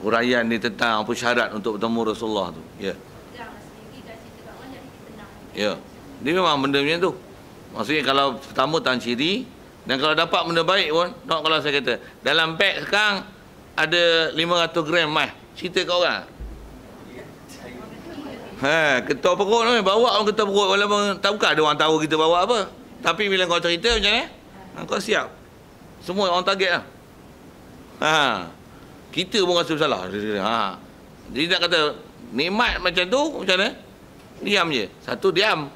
Huraian ni tentang apa syarat untuk bertemu Rasulullah tu. Ya. Ya. Dia memang benda macam tu. Maksudnya kalau pertama tahan ciri, dan kalau dapat benda baik pun, tak, kalau saya kata dalam beg sekarang ada 500 gram mah, cerita kat orang. Ketua perut ni bawa orang ketua perut, walaupun tak bukan ada orang tahu kita bawa apa. Tapi bila kau cerita macam ni, kau siap. Semua orang target lah. Kita pun rasa bersalah. Jadi nak kata nikmat macam tu, macam mana? Diam je. Satu diam.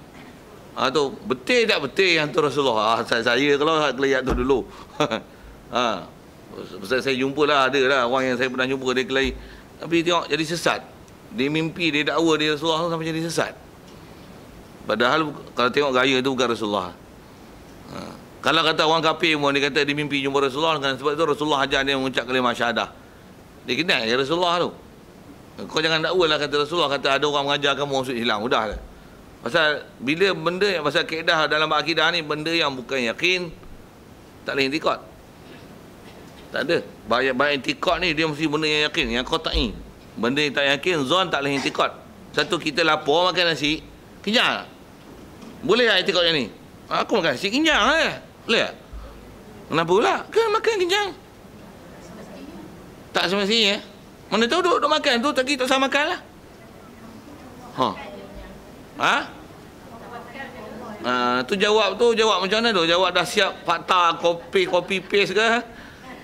Tu betul tak betul yang tu Rasulullah. Saya kalau kelihat tu dulu. Pasal saya jumpa lah, ada lah orang yang saya pernah jumpa dia kelahi. Tapi tengok jadi sesat. Dia mimpi dia dakwa dia Rasulullah sampai jadi sesat. Padahal kalau tengok gaya tu bukan Rasulullah. Kalau kata orang kafir pun dia kata dia mimpi jumpa Rasulullah, kan sebab itu Rasulullah ajar dia mengucap kalimah syahadah. Dia kenal ya Rasulullah tu. Kau jangan dakwa lah kata Rasulullah, kata ada orang mengajar kamu masuk Islam, mudah lah. Pasal bila benda yang pasal kaedah dalam akidah ni, benda yang bukan yakin tak boleh intikad. Tak ada. Banyak intikad ni dia mesti benda yang yakin, yang qat'i. Benda yang tak yakin, zon tak boleh intikad. Satu, kita lapar makan nasi, kenyang. Boleh tak intikad yang ni? Aku makan nasi kenyang lah. Boleh tak? Kenapa pula? Kan makan kenyang. Tak semestinya. Mana tahu duduk makan tu, tak usah makan lah. Tu jawab macam mana tu? Jawab dah siap fakta, kopi paste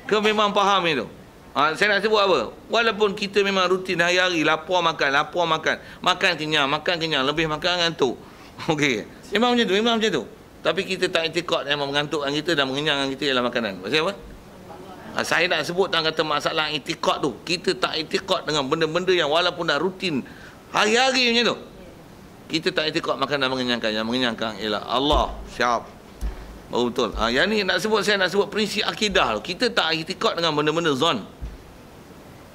ke memang faham itu? Saya nak sebut apa? Walaupun kita memang rutin hari-hari lapar makan. Makan kenyang, lebih makan ngantuk. Okey. Memang macam tu. Tapi kita tak i'tikad yang mengantukkan kita dan mengenyangkan kita dalam makanan. Pasal apa? Saya nak sebut tentang kata masalah i'tikad tu. Kita tak i'tikad dengan benda-benda yang walaupun dah rutin hari-hari macam tu. Kita tak i'tikad makanan mengenyangkan. Yang mengenyangkan ialah Allah. Siap. Baru betul. Yang ni saya nak sebut prinsip akidah tu. Kita tak i'tikad dengan benda-benda zon.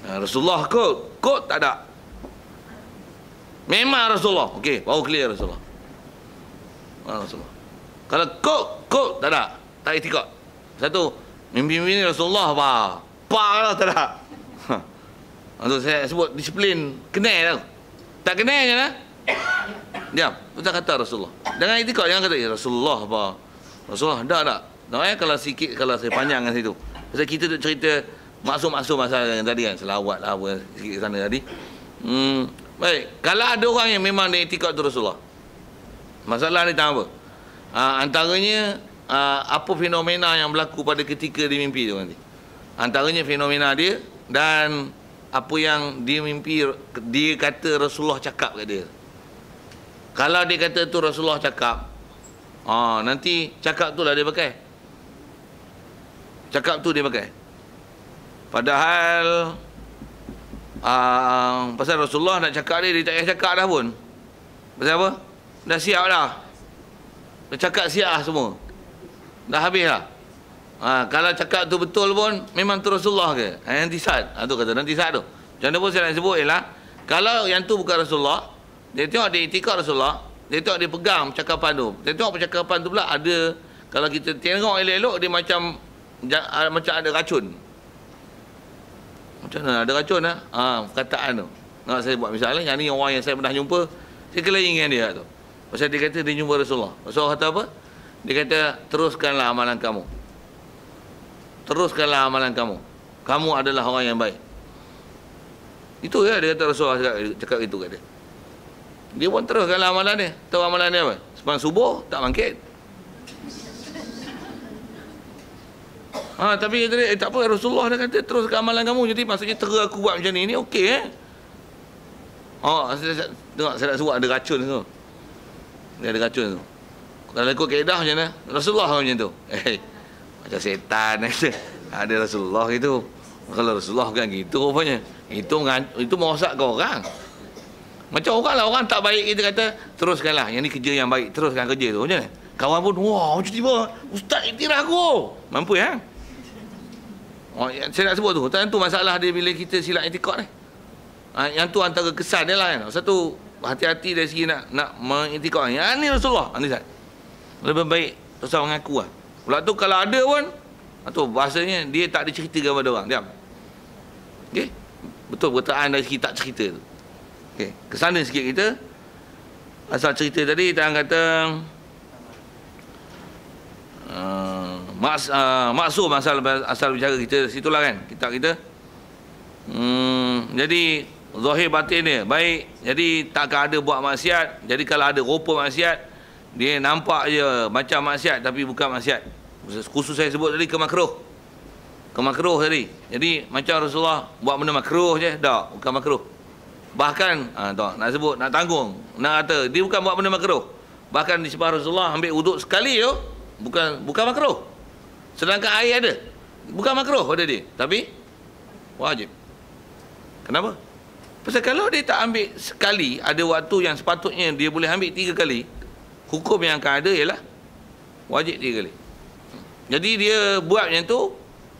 Rasulullah kot tak ada. Memang Rasulullah. Okey, baru clear Rasulullah. Rasulullah. Kalau kot tak ada. Tak i'tikad. Satu, mimpi-mimpi Rasulullah lah tak ada. Untuk saya sebut disiplin kenal tau. Tak kenal je lah. Diam. Kita kata Rasulullah. Dengan i'tikad jangan kata Rasulullah Rasulullah tak. Kalau sikit, kalau saya panjangkan situ. Pasal kita duk cerita maksud masalah yang tadi kan, selawat lah apa sikit ke sana tadi. Baik, kalau ada orang yang memang dia i'tikad tu Rasulullah, masalah ni tentang apa? Antaranya apa fenomena yang berlaku pada ketika dia mimpi tu nanti. Antaranya fenomena dia dan apa yang dia mimpi, dia kata Rasulullah cakap kat dia. Kalau dia kata tu Rasulullah cakap, nanti cakap tu lah dia pakai. Cakap tu dia pakai. Padahal pasal Rasulullah nak cakap dia tak payah cakap dah pun. Pasal apa? Dah siap dah. Dah cakap siap lah semua. Dah habis lah. Kalau cakap tu betul pun memang tu Rasulullah ke? Nanti saat. Tu kata nanti saat tu. Macam mana pun saya nak sebut ialah, kalau yang tu bukan Rasulullah, dia tengok dia i'tikad Rasulullah, dia tengok dia pegang percakapan tu. Dia tengok percakapan tu pula ada, kalau kita tengok elok-elok dia macam ada racun. Macam mana ada racun lah? Perkataan tu. Nak saya buat misalnya, yang ni orang yang saya pernah jumpa, saya kelahi dengan dia tu. Pasal dia kata dia jumpa Rasulullah. Rasulullah kata apa? Dia kata, teruskanlah amalan kamu. Teruskanlah amalan kamu. Kamu adalah orang yang baik. Itu ya, dia kata Rasulullah cakap itu kat dia. Dia pun teruskanlah amalan dia. Tahu amalan dia apa? Semalam subuh, tak bangkit. Tapi dia tak apa, Rasulullah dia kata teruskan amalan kamu. Jadi maksudnya tera aku buat macam ni okey tengok saya nak sebut ada racun tu. Dia ada racun tu. Kalau ikut kaedah macam mana? Rasulullah macam tu. Macam setan ada Rasulullah gitu. Kalau Rasulullah bukan gitu rupanya. Itu merosakkan orang. Macam orang lah, orang tak baik kita kata teruskanlah, yang ni kerja yang baik, teruskan kerja tu. Macam mana? Kawan pun, wah macam tiba Ustaz iktiraf aku. Mampu ya? Saya nak sebut tu. Tentu masalah dia bila kita silap i'tikad ni. Yang tu antara kesan dia lah kan. Satu, hati-hati dari segi nak mengiktikad. Yang ni Rasulullah. Lebih baik Rasul mengaku lah. Pula tu kalau ada pun, tu bahasanya dia tak ada cerita kepada orang. Diam. Okey. betul perkataan dari kitab cerita tu. Okey, ke sana sikit kita. Asal cerita tadi kita kata maksum asal bicara kita situlah kan kitab kita. Jadi zahir batin dia baik, jadi takkan ada buat maksiat. Jadi kalau ada rupa maksiat, dia nampak je macam maksiat tapi bukan maksiat. Khusus saya sebut tadi kemakruh tadi. Jadi macam Rasulullah buat benda makruh je, tak, bukan makruh. Bahkan nak sebut, nak tanggung, nak kata dia bukan buat benda makruh. Bahkan di sebelah Rasulullah ambil wuduk sekali tu bukan makruh. Sedangkan air ada, bukan makruh pada dia, tapi wajib. Kenapa? Pasal kalau dia tak ambil sekali, ada waktu yang sepatutnya dia boleh ambil 3 kali, hukum yang akan ada ialah wajib 3 kali. Jadi dia buat yang tu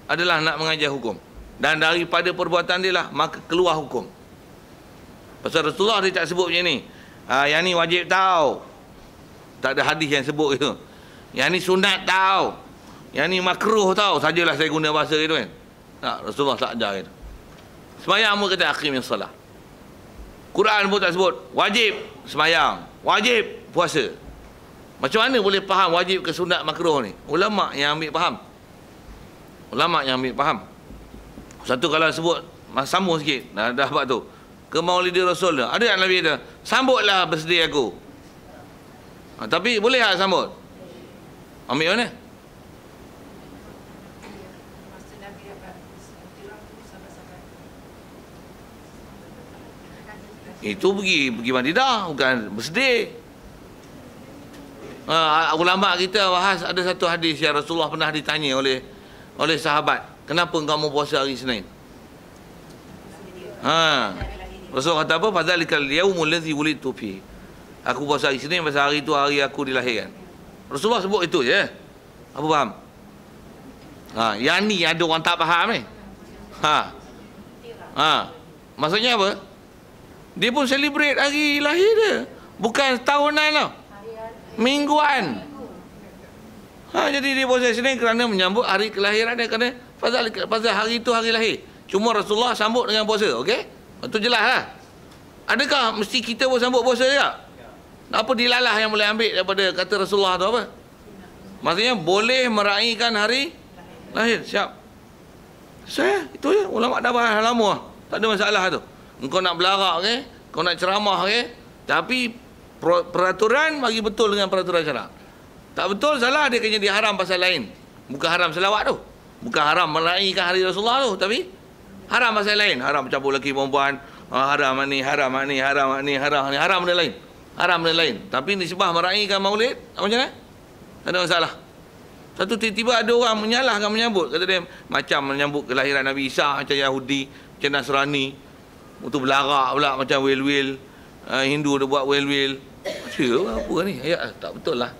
adalah nak mengajar hukum. Dan daripada perbuatan dia lah maka keluar hukum. Pasal Rasulullah dia tak sebut macam ni. Yang ni wajib tau. Tak ada hadis yang sebut itu. Yang ni sunat tau. Yang ni makruh tau. Sajalah saya guna bahasa itu kan. Tak, Rasulullah tak ajar itu. Semayang pun kata aqimis salah. Quran pun tak sebut wajib semayang, wajib puasa. Macam mana boleh faham wajib ke sunat makruh ni? Ulama yang ambil faham. Satu kalau sebut sambung sikit dah bab tu. Ke Maulidi Rasul ada yang Nabi kata, sambutlah birthday aku. Tapi boleh tak sambut? Ambil mana? Itu pergi Madidah, bukan bersedih. Ulama kita bahas ada satu hadis yang Rasulullah pernah ditanya oleh sahabat, kenapa kamu puasa hari Isnin? Rasulullah kata apa? Fadzalikal yaumul ladzi wulidtu fi. Aku puasa hari Isnin pasal hari itu hari aku dilahirkan. Rasulullah sebut itu je. Apa faham? Yang ni ada orang tak faham ni. Maksudnya apa? Dia pun celebrate hari lahir dia. Bukan tahunan tau. Mingguan. Jadi dia puasa Isnin kerana menyambut hari kelahiran dia. Kerana pasal hari itu hari lahir. Cuma Rasulullah sambut dengan puasa. Okey? Itu jelas lah. Adakah mesti kita pun sambut puasa juga? Apa dilalah yang boleh ambil daripada kata Rasulullah tu apa? Maksudnya boleh meraihkan hari lahir. Siap. Saya itu je. Ulama dah bahas lama. Tak ada masalah tu. Engkau nak belarak ke, kau nak ceramah ke, tapi peraturan bagi betul dengan peraturan syarak. Tak betul, salah, dia kena diharam pasal lain. Bukan haram selawat tu. Bukan haram meraihkan hari Rasulullah tu, tapi haram pasal lain. Haram bercampur lelaki perempuan, haram ni, haram ni, haram ni, haram benda lain. Haram benda lain. Tapi nisbah meraihkan maulid, macam mana? Tak ada masalah. Satu tiba-tiba ada orang menyalahkan menyambut. Kata dia, macam menyambut kelahiran Nabi Isa, macam Yahudi, macam Nasrani. Untuk belarak pula macam wil-wil. Hindu dia buat wil-wil. Apa ni? Tak betul lah.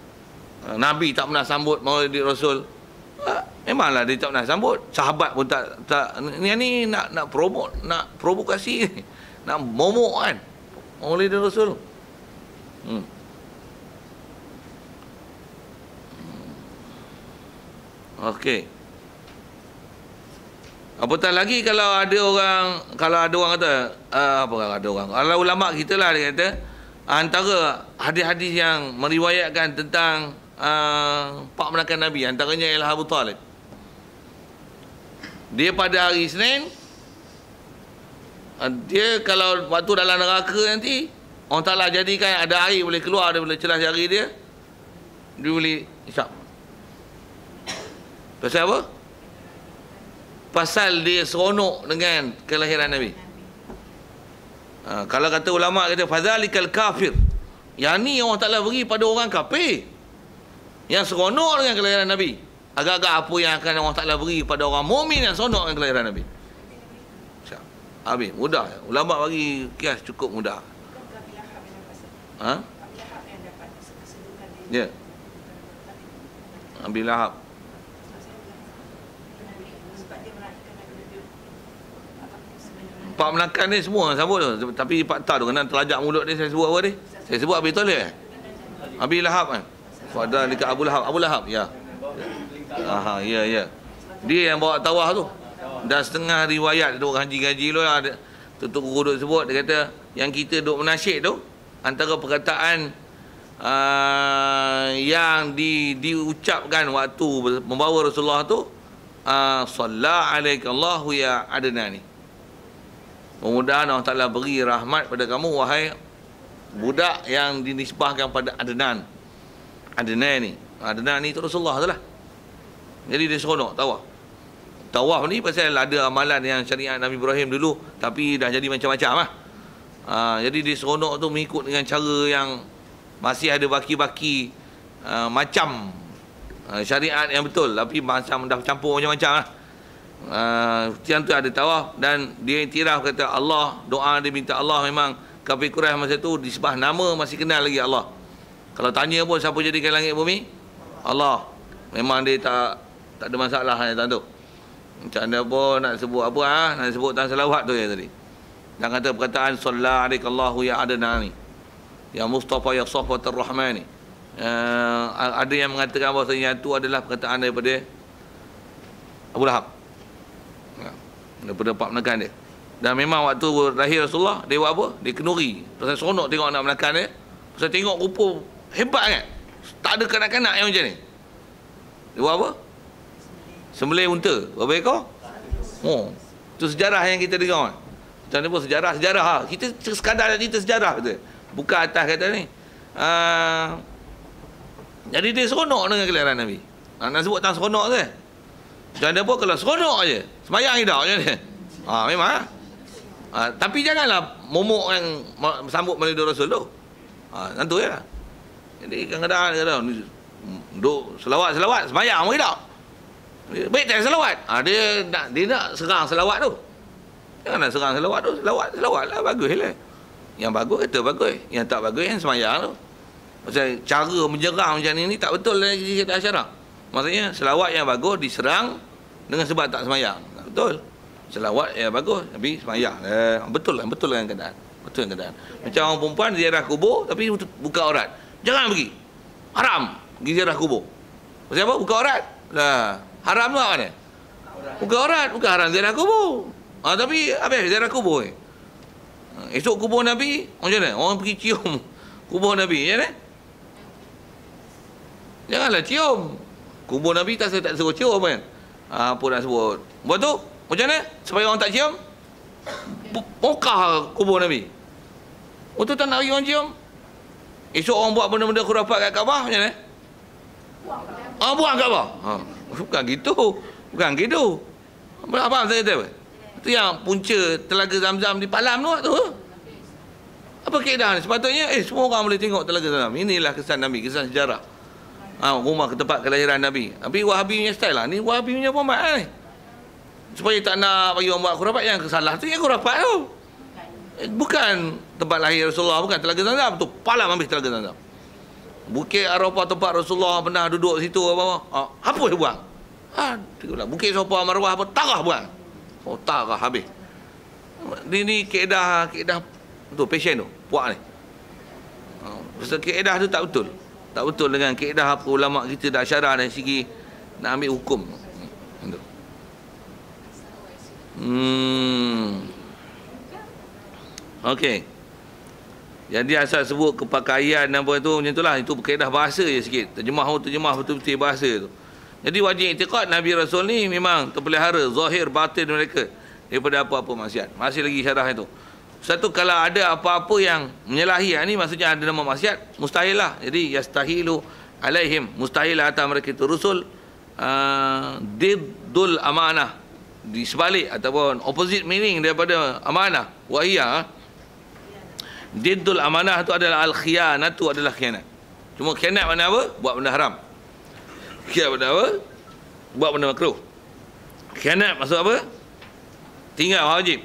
Nabi tak pernah sambut Maulid Rasul. Memanglah dia tak pernah sambut. Sahabat pun tak ni nak promote, nak provokasi, nak momok kan Maulid Rasul. Okey. Apatah lagi kalau ada orang kata kalau ulama kita lah dia kata antara hadis-hadis yang meriwayatkan tentang pak menakan Nabi, antaranya ialah Abu Talib. Dia pada hari Isnin, dia kalau waktu dalam neraka nanti Allah Ta'ala jadikan ada air boleh keluar daripada celah jari dia boleh hisap. Pasal apa? Pasal dia seronok dengan kelahiran Nabi. Kalau kata ulama kata fadzalikal kafir. Yang ni Allah Ta'ala beri pada orang kafir yang seronok dengan kelahiran Nabi. Agak-agak apa yang akan Allah Ta'ala beri pada orang mukmin yang seronok dengan kelahiran Nabi. Habis, mudah. Ulama bagi kias cukup mudah. Ya. Abi Lahab. Pak menakan ni semua sambut tu. Tapi Pak Tak tu kena terlajak mulut dia. Saya sebut apa dia? Saya sebut Abi Talib Abi Lahab kan. Fadal dekat Abu Lahab. Ya. Ya. Dia yang bawa tawah tu. Dan setengah riwayat ada orang haji-haji lu ada Tutup Guru duk sebut, dia kata yang kita duk menasyid tu antara perkataan yang diucapkan waktu membawa Rasulullah tu, Salla alaikallahu ya Adnani. Mudah-mudahan Allah Ta'ala beri rahmat pada kamu wahai budak yang dinisbahkan pada Adnan. Adnan ni tu Rasulullah tu lah. Jadi dia seronok tawaf. Tawaf ni pasal ada amalan yang syariat Nabi Ibrahim dulu, tapi dah jadi macam-macam lah. Jadi dia seronok tu mengikut dengan cara yang masih ada baki-baki macam syariat yang betul, tapi macam dah campur macam-macam lah. Yang tu ada tawaf, dan dia iktiraf kata Allah, doa dia minta Allah, memang kafir Quraisy masa tu disebah nama masih kenal lagi Allah. Kalau tanya pun siapa jadikan langit bumi? Allah. Memang dia tak ada masalah yang tu. Macam mana pun nak sebut apa nak sebut tan selawat tu ya tadi. Dan kata perkataan sallallahu alaihi ya Adnani, ya Mustafa ya Safatur Rahmani. Ada yang mengatakan bahawa yang itu adalah perkataan daripada Abu Lahab, daripada pak menekan dia. Dan memang waktu lahir Rasulullah, dia buat apa? Dia kenuri. Pasal seronok tengok anak menekan dia. Pasal tengok rupa hebat kan, tak ada kanak-kanak yang macam ni. Dia buat apa? Sembelih unta. Berapa ekor? Itu sejarah yang kita dengar. Macam ni pun sejarah ha. Kita sekadar cerita sejarah kata. Bukan atas kata ni. Jadi dia seronok dengan kelahiran Nabi. Nak sebut tentang seronok ke? Macam mana pun kalau seronok aje, semayang hidup macam ni. Memang lah. Tapi janganlah momok yang sambut Maulidur Rasul tu. Tentu ya. Jadi kadang-kadang duk selawat, semayang pun hidup. Baik tak selawat. Dia nak serang selawat tu. Jangan nak serang selawat tu. Selawat lah, bagus lah. Yang bagus kata bagus, yang tak bagus yang semayang tu. Pasal cara menyerang macam ni tak betul lagi kita syarak. Maksudnya selawat yang bagus diserang dengan sebab tak semayang. Tak betul. Selawat yang bagus tapi semayang. Betul kan keadaan. Betul keadaan. Macam orang perempuan ziarah kubur tapi buka aurat. Jangan pergi. Haram pergi ziarah kubur. Pasal apa? Buka aurat. Lah, haram tu apa ni? Buka aurat, bukan haram ziarah kubur. Tapi habis ziarah kubur. Esok kubur Nabi, macam mana? Orang pergi cium kubur Nabi, ya kan? Janganlah cium. Kubur Nabi tak suruh cium kan? Apa nak sebut? Buat tu, macam mana? Supaya orang tak cium? Bongkar kubur Nabi. Betul tak nak bagi orang cium? Esok orang buat benda-benda khurafat kat Kaabah, macam mana? Buang Kaabah. Bukan gitu. Apa saya kata apa? Itu yang punca Telaga Zamzam di Palam tu. Apa kaedah ni? Sepatutnya semua orang boleh tengok Telaga Zamzam. Inilah kesan Nabi, kesan sejarah. Rumah ke tempat kelahiran Nabi. Tapi Wahabi punya style lah. Ni Wahabi punya format lah ni. Supaya tak nak bagi orang buat khurafat, yang kesalah tu yang khurafat tu. Bukan tempat lahir Rasulullah, bukan Telaga Zamzam. Tu Palam habis Telaga Zamzam. Bukit Arafah tempat Rasulullah pernah duduk situ apa dia buang? Bukit Sofa Marwah apa tarah buang. Tarah habis. Ini kaedah tu passion tu, puak ni. Pasal kaedah tu tak betul. Tak betul dengan kaedah apa ulama kita dah syarah dari segi nak ambil hukum. Okey. Jadi asal sebut kepakaian apa tu macam itulah, itu kaedah bahasa je sikit. Terjemah betul-betul bahasa tu. Jadi wajib i'tiqad Nabi Rasul ni memang terpelihara zahir batin mereka daripada apa-apa maksiat. Masih lagi syarah itu. Satu, kalau ada apa-apa yang menyalahi ni maksudnya ada nama maksiat, mustahil lah. Jadi yastahilu alaihim, mustahil atas mereka itu Rasul diddul amanah, di sebalik ataupun opposite meaning daripada amanah. Wahiyah diddul amanah tu adalah al-khiyanah, tu adalah khianat. Cuma khianat mana apa? Buat benda haram. Khianat benda apa? Buat benda makruh. Khianat maksud apa? Tinggal wajib.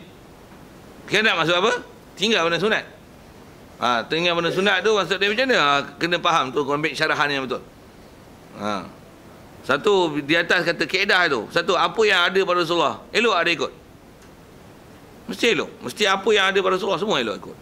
Khianat maksud apa? Tinggal benda sunat. Tinggal benda sunat tu maksud dia macam mana? Kena faham tu, kau ambil syarahan yang betul. Satu, di atas kata kaedah tu. Satu, apa yang ada pada Rasulullah elok ada ikut. Mesti elok. Mesti apa yang ada pada Rasulullah semua elok ikut.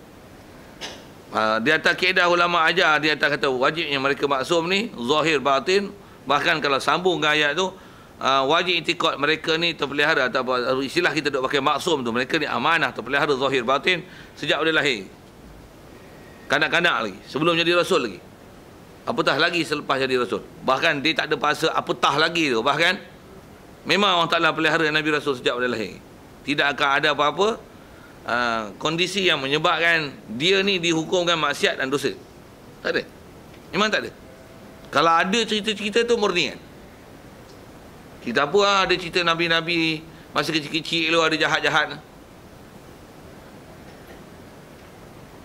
Di atas kaedah ulama ajar, di atas kata wajibnya mereka maksum ni zahir batin. Bahkan kalau sambung ke ayat tu, wajib itikad mereka ni terpelihara, atau istilah kita duk pakai maksum tu, mereka ni amanah, terpelihara zahir batin sejak dia lahir. Kanak-kanak lagi, sebelum jadi rasul lagi. Apatah lagi selepas jadi rasul. Bahkan dia tak ada bahasa apatah lagi tu. Bahkan memang Allah Ta'ala pelihara Nabi Rasul sejak dia lahir. Tidak akan ada apa-apa kondisi yang menyebabkan dia ni dihukumkan maksiat dan dosa. Tak ada. Memang tak ada. Kalau ada cerita-cerita tu murni kan. Kita apa ada cerita Nabi-Nabi masa kecil-kecil tu ada jahat-jahat.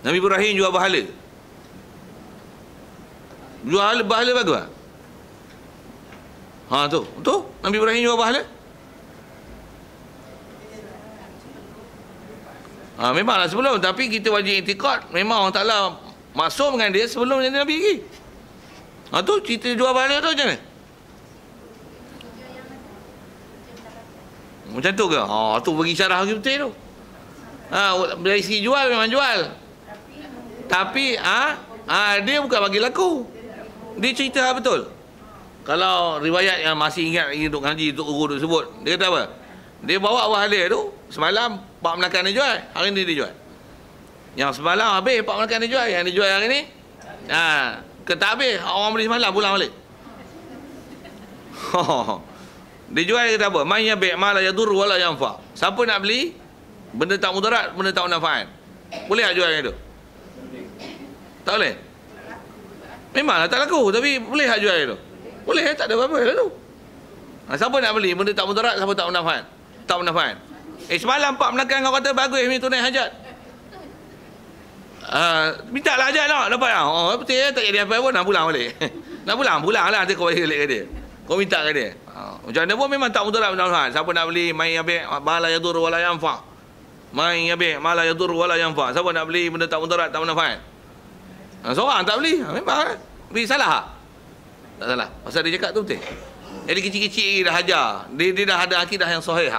Nabi Ibrahim jual bahala. Jual bahala bagus tak? Tu. Betul? Nabi Ibrahim jual bahala? Memanglah sebelum. Tapi kita wajib itikad. Memang Allah Ta'ala maksum dengan dia sebelum jadi Nabi lagi. Tu cerita jual bahala tu macam mana? Macam tu ke? Tu bagi syarah lagi betul tu. Dari segi jual memang jual. Tapi dia bukan bagi laku. Dia cerita betul. Kalau riwayat yang masih ingat lagi duk ngaji, duk guru duk sebut, dia kata apa? Dia bawa bahala tu, semalam Pak Melakan dia jual, hari ni dia jual. Yang semalam habis Pak Melakan dia jual, yang dia jual hari ni tak habis, orang beli semalam pulang balik. Dia jual, dia kata apa? Man yabi' ma la yadur wa la yanfa. Siapa nak beli benda tak mudarat, benda tak manfaat, boleh tak jual yang tu? Tak boleh? Memanglah tak laku, tapi boleh tak jual yang tu? Boleh, tak ada apa-apa lah tu. Siapa nak beli benda tak mudarat, siapa tak manfaat? Tak manfaat. Semalam Pak Melakang kau kata bagus ni tunai hajat. Minta lah hajat nak, dapat tak? Betul ya, tak jadi apa-apa, nak pulang balik. Nak pulang lah, nanti kau balik ke dia. Kau minta ke dia. Macam mana pun memang tak mudarat, manfaat. Siapa nak beli, mai yabi' ma la yadur wa la yanfa. Mai yabi' ma la yadur wa la yanfa. Siapa nak beli benda tak mudarat, tak manfaat? Seorang tak beli, memang tapi salah tak salah, pasal dia cakap tu betul. Jadi kecil-kecil dah hajar, dia dah ada akidah yang sahih.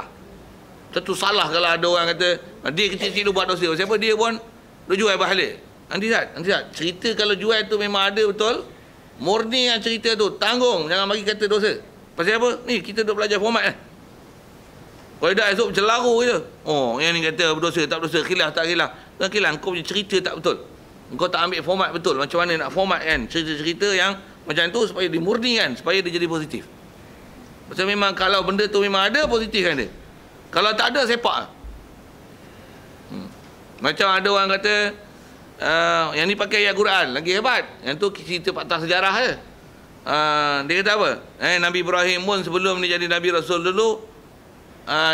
Tentu salah kalau ada orang kata dia kecil-kecil buat dosa. Siapa dia pun dia jual bahala. Nanti tak cerita kalau jual tu memang ada betul, murni yang cerita tu, tanggung, jangan bagi kata dosa. Pasal apa? Ni kita duk belajar format kalau dah esok bercelaru je. Yang ni kata berdosa tak berdosa, khilaf tak khilaf. Dan khilaf kau punya cerita tak betul. Engkau tak ambil format betul. Macam mana nak format kan cerita-cerita yang macam tu supaya dimurnikan, supaya dia jadi positif. Pasal memang kalau benda tu memang ada, positif kan dia. Kalau tak ada, sepak. Macam ada orang kata yang ni pakai ayat Quran, lagi hebat. Yang tu cerita patah sejarah je. Dia kata apa? Nabi Ibrahim pun sebelum dia jadi Nabi Rasul dulu,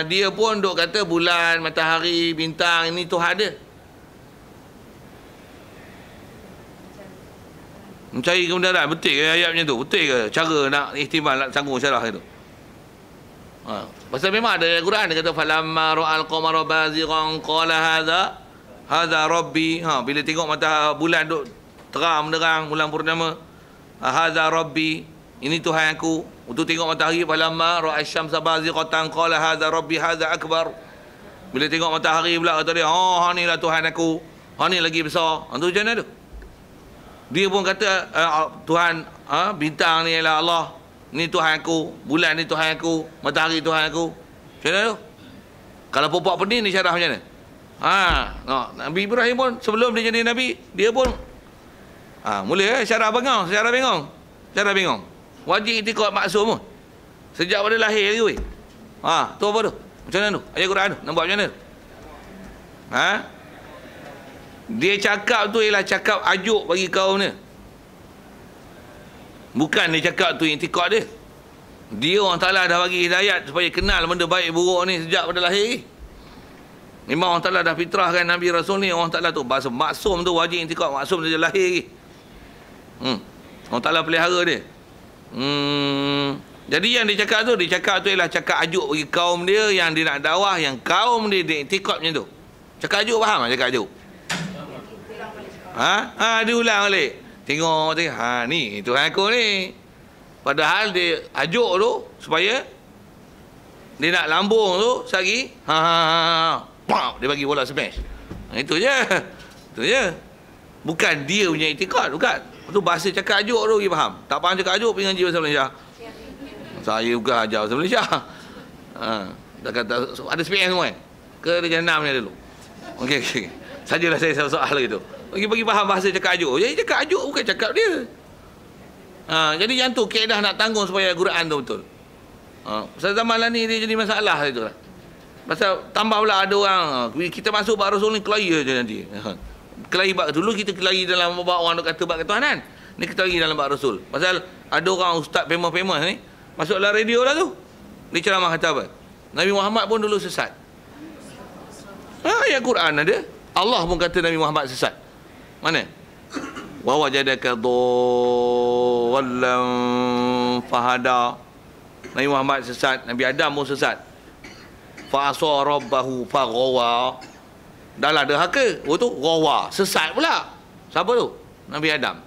dia pun duk kata bulan, matahari, bintang, ini Tuhan dia. Mencari kebenaran, betul ke ayat macam tu? Betul ke cara nak ihtimal, nak sanggup syarah itu? Pasal memang ada ayat Quran, dia kata falamma ra'al qamara bazighan qala hadza rabbi. Bila tengok matahari bulan duk terang menderang, bulan purnama, hadza rabbi, ini Tuhan aku. Untuk tengok matahari, falamma ra'al syamsa bazighatan qala hadza rabbi hadza akbar. Bila tengok matahari pula kata dia, ni lah Tuhan aku, ni lagi besar. Tu macam mana tu? Dia pun kata Tuhan, bintang ni ialah Allah, ni Tuhan aku, bulan ni Tuhan aku, matahari Tuhan aku. Macam mana tu? Kalau pupak pening ni syarah macam mana? Nabi Ibrahim pun sebelum dia jadi Nabi, dia pun mula syarah bengong. Wajib itikad maksum pun. Sejak pada lahir lagi weh. Tu apa tu? Macam mana tu? Ayat Quran tu, nampak macam mana tu? Dia cakap tu ialah cakap ajuk bagi kaum dia. Bukan dia cakap tu intikad dia. Dia orang Ta'ala dah bagi hidayat supaya kenal benda baik buruk ni sejak pada lahir. Memang orang Ta'ala dah fitrahkan Nabi Rasul ni, orang Ta'ala tu bahasa maksum tu wajib intikad maksum dia lahir lagi. Orang Ta'ala pelihara dia. Jadi yang dia cakap tu ialah cakap ajuk bagi kaum dia yang dia nak dakwah, yang kaum dia intikad macam tu. Cakap ajuk faham tak cakap ajuk? Dia ulang balik. Tengok ni Tuhan aku ni. Padahal dia ajuk tu supaya dia nak lambung tu sehari dia bagi bola smash. Itu je. Bukan dia punya itikad, bukan. Itu bahasa cakap ajuk tu dia faham. Tak faham cakap ajuk pergi ngaji bahasa Malaysia. Saya juga ajar bahasa Malaysia. Dah kata ada SPM semua ke Darjah 6 ni dulu. Okey. Sajalah saya soal lagi tu. Bagi faham bahasa cakap ajuk. Jadi cakap ajuk bukan cakap dia. Jadi yang tu kaedah nak tanggung supaya Quran tu betul. Pasal zaman lah ni dia jadi masalah itu lah. Pasal tambah pula ada orang kita masuk bab Rasul ni kelahi je nanti. Kelahi bab dulu kita kelahi dalam bab orang duk kata bab ketuhanan. Ni kita lagi dalam bab Rasul. Pasal ada orang ustaz famous ni masuk dalam radio lah tu. Dia ceramah kata apa? Nabi Muhammad pun dulu sesat. Ayat Quran ada. Allah pun kata Nabi Muhammad sesat. Mana? Wa wajadaka dhallan fahada. Nabi Muhammad sesat, Nabi Adam pun sesat. Fa asa rabbahu faghawa. Dah lah derhaka. Tu ghawa, sesat pula. Siapa tu? Nabi Adam.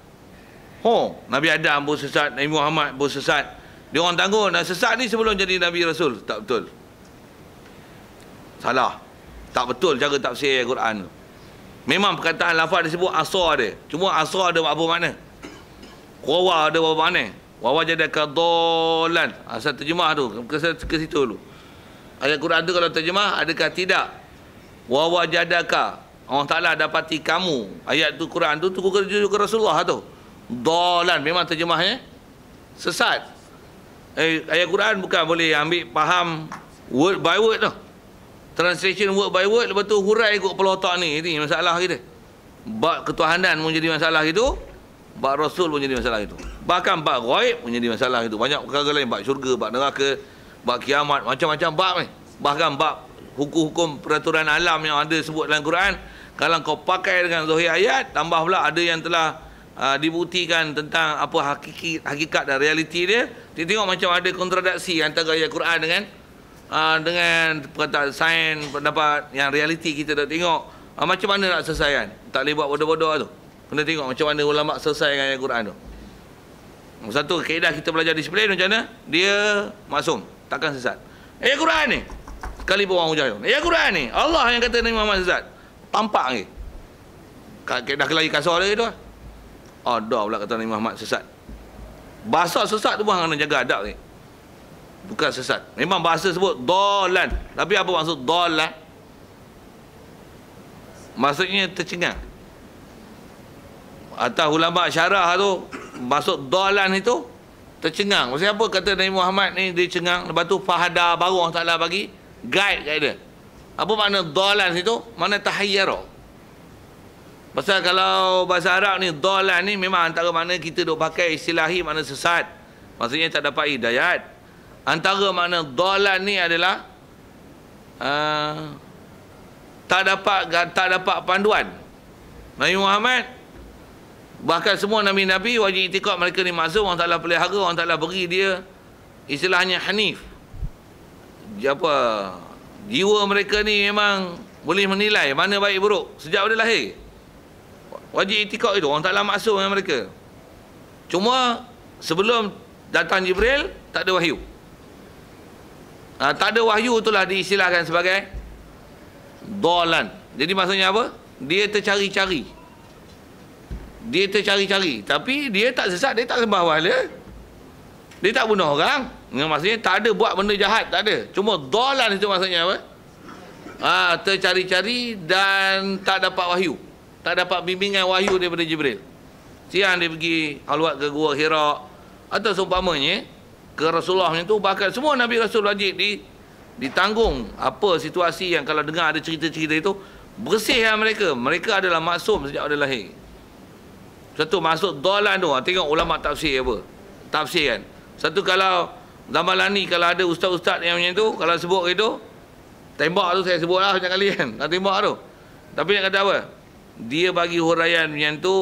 Nabi Adam pun sesat, Nabi Muhammad pun sesat. Dia orang tanggung dah sesat ni sebelum jadi Nabi Rasul. Tak betul. Salah. Tak betul cara tafsir Al-Quran tu. Memang perkataan lafaz disebut asa dia. Cuma asa ada apa makna? Ghawa ada apa makna? Wa wajadaka dhallan. Asal terjemah tu ke situ dulu. Ayat Quran tu kalau terjemah adakah tidak? Wa wajadaka. Allah Taala dapati kamu. Ayat tu Quran tu rujuk ke Rasulullah tu. Dhallan memang terjemahnya sesat. Ayat Quran bukan boleh ambil faham word by word tu. Translation word by word, lepas tu hurai ikut kepala otak ni. Ini masalah kita. Bab ketuhanan pun jadi masalah itu. Bab Rasul pun jadi masalah itu. Bahkan bab ghaib pun jadi masalah itu. Banyak perkara lain. Bab syurga, bab neraka, bab kiamat, macam-macam bab ni. Bahkan bab hukum-hukum peraturan alam yang ada sebut dalam Quran, kalau kau pakai dengan zahir ayat, tambah pula ada yang telah dibuktikan tentang apa hakikat dan realiti dia. Dia tengok macam ada kontradiksi antara ayat Quran dengan perkataan sains, pendapat yang realiti kita dah tengok. Macam mana nak selesaikan? Tak boleh buat bodoh-bodoh tu. Kena tengok macam mana ulama selesai dengan ayat Quran tu. Satu kaedah kita belajar disiplin macam mana? Dia maksum, takkan sesat. Ayat Quran ni sekali pun orang hujah. Ayat Quran ni Allah yang kata Nabi Muhammad sesat. Tampak ni. Kaedah kelahi kasar dia tu lah. Ada pula kata Nabi Muhammad sesat. Bahasa sesat tu pun kena jaga adab ni. Bukan sesat. Memang bahasa sebut dhallan. Tapi apa maksud dhallan? Maksudnya tercengang. Atas ulama syarah tu maksud dhallan itu tercengang. Maksudnya apa kata Nabi Muhammad ni dia cengang, lepas tu fahada baru Allah Taala bagi guide kat dia. Apa makna dhallan itu? Makna tahayyara. Pasal kalau bahasa Arab ni dhallan ni memang antara makna kita duk pakai istilahi makna sesat. Maksudnya tak dapat hidayat. Antara makna dhallan ni adalah tak dapat panduan. Nabi Muhammad, bahkan semua nabi-nabi wajib itikad mereka ni maksum. Allah Taala pelihara, Allah Taala beri dia istilahnya hanif. Jiwa mereka ni memang boleh menilai mana baik buruk sejak pada lahir. Wajib itikad itu. Allah Taala maksum dengan mereka. Cuma sebelum datang Jibril tak ada wahyu. Tak ada wahyu itulah diistilahkan sebagai dhallan. Jadi maksudnya apa? Dia tercari-cari. Tapi dia tak sesat, dia tak sembah wala, dia tak bunuh orang. Maksudnya tak ada buat benda jahat, tak ada. Cuma dhallan itu maksudnya apa? Tercari-cari dan tak dapat wahyu, tak dapat bimbingan wahyu daripada Jibril. Siang dia pergi halwat ke Gua Hira atau seumpamanya ke Rasulullah macam tu. Bahkan semua Nabi Rasul wajib ditanggung apa situasi yang kalau dengar ada cerita-cerita itu, bersihkan mereka adalah maksum sejak ada lahir. Satu maksud dhallan tu, tengok ulama tafsir apa tafsir kan. Satu, kalau zaman lah ni kalau ada ustaz-ustaz yang macam tu, kalau sebut itu tembak tu, saya sebut lah banyak kali kan, nak tembak tu. Tapi nak kata apa, dia bagi huraian macam tu,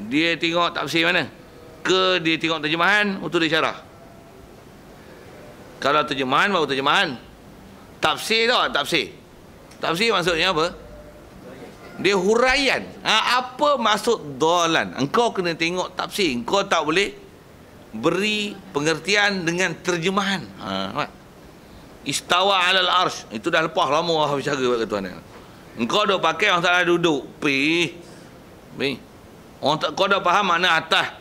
dia tengok tafsir mana ke, dia tengok terjemahan, untuk dia syarah. Kalau terjemahan baru terjemahan. Tafsir tau, tafsir maksudnya apa? Dia huraian. Apa maksud dhallan? Engkau kena tengok tafsir. Engkau tak boleh beri pengertian dengan terjemahan. Istawa alal arsh. Itu dah lepas lama Allah bercakap kat Tuhan. Engkau dah pakai orang tak duduk. Kau dah faham makna atas.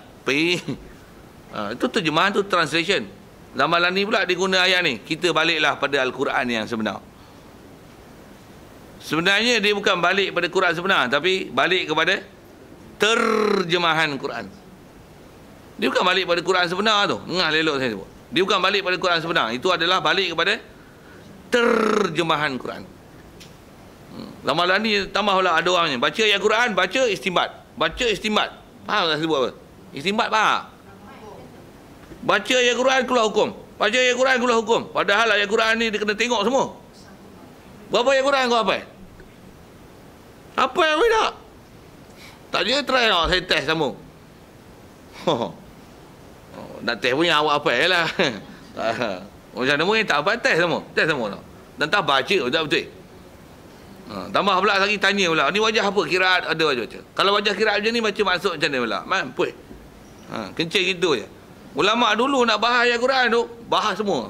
Itu terjemahan tu, translation. Zamalan ni pula dia guna ayat ni. Kita baliklah pada Al-Quran yang sebenar. Sebenarnya dia bukan balik pada Quran sebenar, tapi balik kepada terjemahan Quran. Dia bukan balik pada Quran sebenar tu. Ngah lelok saya sebut. Dia bukan balik pada Quran sebenar. Itu adalah balik kepada terjemahan Quran. Zamalan ni tambahlah ada orangnya. Baca ayat Quran, baca istinbat. Baca istinbat. Faham tak saya sebut apa? Istinbat faham? Baca ayat Quran keluar hukum. Baca ayat Quran keluar hukum. Padahal ayat Quran ni dia kena tengok semua. Berapa ayat Quran kau hafal? Apa yang tak? Tak je try tau, saya test sambung. Nak test punya awak hafal je lah. Macam mana mungkin tak hafal, test semua. Test semua tau. Dan tak baca, tak betul. Tambah pula lagi tanya pula, ni wajah apa? Kiraat ada wajah baca. Kalau wajah kiraat macam ni, baca maksud macam mana pula? Mampu. Kencing gitu je. Ulama dulu nak bahas ayat Quran tu, bahas semua.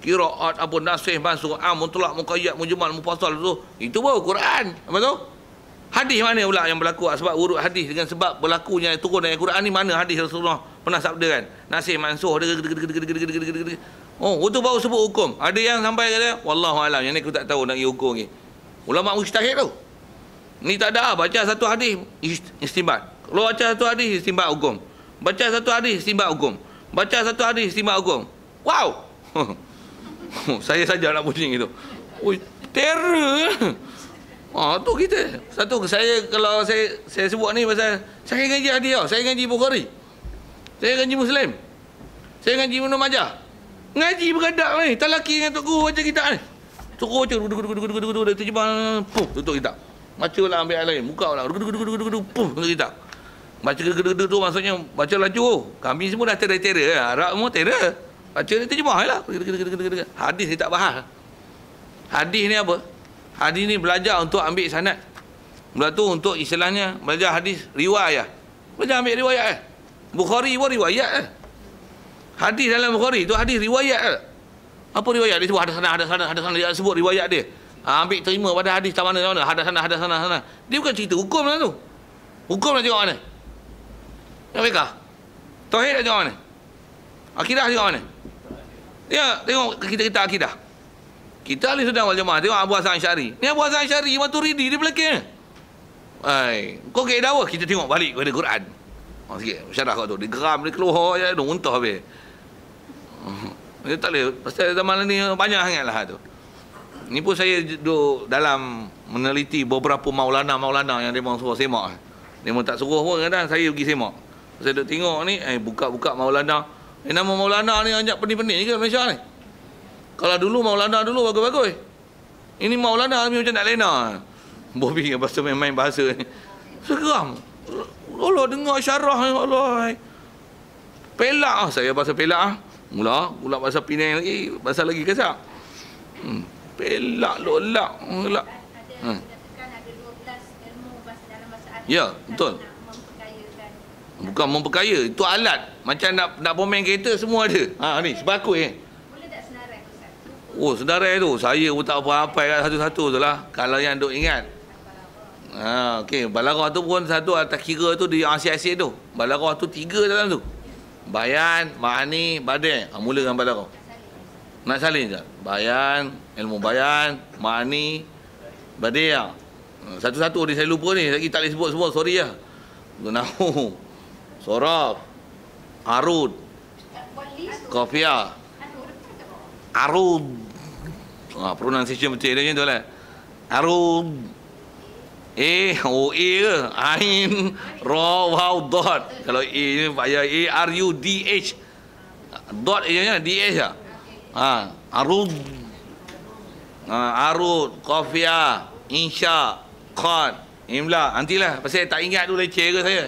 Qiraat apa, nasih, mansukh, mutlak, muqayyad, mujmal, mufassal tu. Itu baru Quran. Apa tu? Hadis mana pula yang berlaku? Sebab urut hadis dengan sebab berlakunya turun ayat Quran ni, mana hadis Rasulullah pernah sabda kan? Nasih, mansukh, oh, itu baru sebut hukum. Ada yang sampai kata, wallahu alam, yang ni aku tak tahu nak pergi hukum lagi. Ulama mujtahid tu. Ni tak ada, baca satu hadis istinbat. Kalau baca satu hadis istinbat hukum. Baca satu hadis istinbat hukum. Baca satu hadis istinbat hukum. Wow. Saya saja nak bunyi itu. Oi, terror. Tu kita. Satu saya kalau saya sebut ni pasal saya ngaji hadis tau. Saya ngaji Bukhari. Saya ngaji Muslim. Saya ngaji Ibnu Majah. Ngaji bergadak ni. Tak laki dengan tok guru baca kitab ni. Tok guru baca duduk terjemah, tutup kitab. Baca lah ambil air lain, buka lah, tutup kitab. Baca gedeg-gedeg tu maksudnya baca laju. Kami semua dah terror-terror, Arab semua terror. Baca ni terjemah lah. Hadis ni tak bahas. Hadis ni apa? Hadis ni belajar untuk ambil sanad. Mula tu untuk istilahnya belajar hadis riwayat. Belajar ambil riwayat. Bukhari pun riwayat. Hadis dalam Bukhari tu hadis riwayat. Apa riwayat? Dia sebut ada sana, dia sebut riwayat dia. Ambil terima pada hadis tak mana, ada sana. Dia bukan cerita hukum lah tu. Hukum nak tengok mana? Yang mereka tauhid nak tengok mana? Akidah tengok mana? Ya, tengok kita akidah. Kita ahli sunnah wal jamaah, tengok Abu Hasan Asy'ari. Ni Abu Hasan Asy'ari Maturidi dia belakang. Kau ke dakwah, kita tengok balik kepada Quran. Sikit syarah kau tu, dia geram, dia keluar je, dia muntah habis. Dia tak boleh, pasal zaman ni banyak sangatlah tu. Ni pun saya duduk dalam meneliti beberapa maulana yang dia suruh semak. Dia pun tak suruh pun, kadang saya pergi semak. Saya duduk tengok ni, buka-buka maulana. Nama maulana ni ajak pening-pening ke Malaysia ni? Kalau dulu maulana dulu bagus-bagus. Ini maulana ni macam nak lena. Bobby yang bahasa main-main bahasa ni. Seram. Allah dengar syarah, Allah. Pelak saya bahasa pelak Mula bahasa Penang lagi, bahasa lagi kasar. Pelak lolak. Ya, betul. Bukan memperkaya, itu alat. Macam nak pemain kereta semua ada. Ni sebab aku Boleh tak senarai Ustaz? Oh, senarai tu saya pun tak apa-apa kat satu-satu tu lah. Kalau yang duk ingat. Okey, balarah tu pun satu atas kira tu di asyik-asyik tu. Balarah tu 3 dalam tu. Bayan, ma'ani, badai. Mula dengan balarah. Nak salin je. Bayan, ilmu bayan, ma'ani, badai. Satu-satu ni saya lupa ni. Lagi tak boleh sebut semua, sorry lah. Nahu, soraf, arud, kafiyah, arud. Pronunciation betul dia macam tu lah. Arud. O A ke? Ain, Ra, Waw, Dot. Kalau A ni payah ARUDH. Dot nya DH lah. Arud. Arud, Qafiyah, Insya, Qad, Imla. Nantilah pasal tak ingat tu leceh ke saya.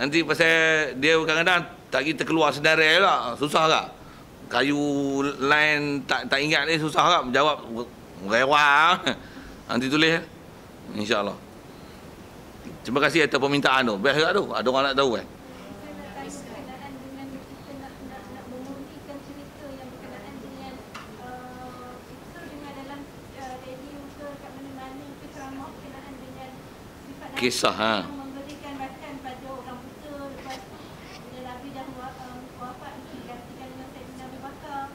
Nanti pasal dia kadang-kadang tak kita keluar sedarai lah. Susah tak? Kayu line tak ingat ni susah tak? Jawab rewah. Nanti tulis. InsyaAllah. Terima kasih atas permintaan tu. Best tak tu? Ada orang nak tahu kan? Kisah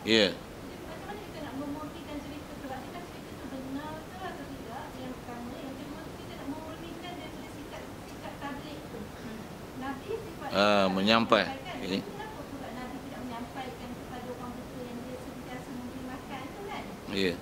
Ya. Jadi macam mana kita nak memurnikan cerita tu? Adakah cerita tu benar ke atau tidak? Yang pertama. Yang kedua, kita nak memurnikan daripada sikap tabligh tu. Nabi sifat Menyampaikan. Okay. kenapa pula Nabi tidak menyampaikan kepada orang betul yang dia sentiasa memberi makan tu kan? Ya.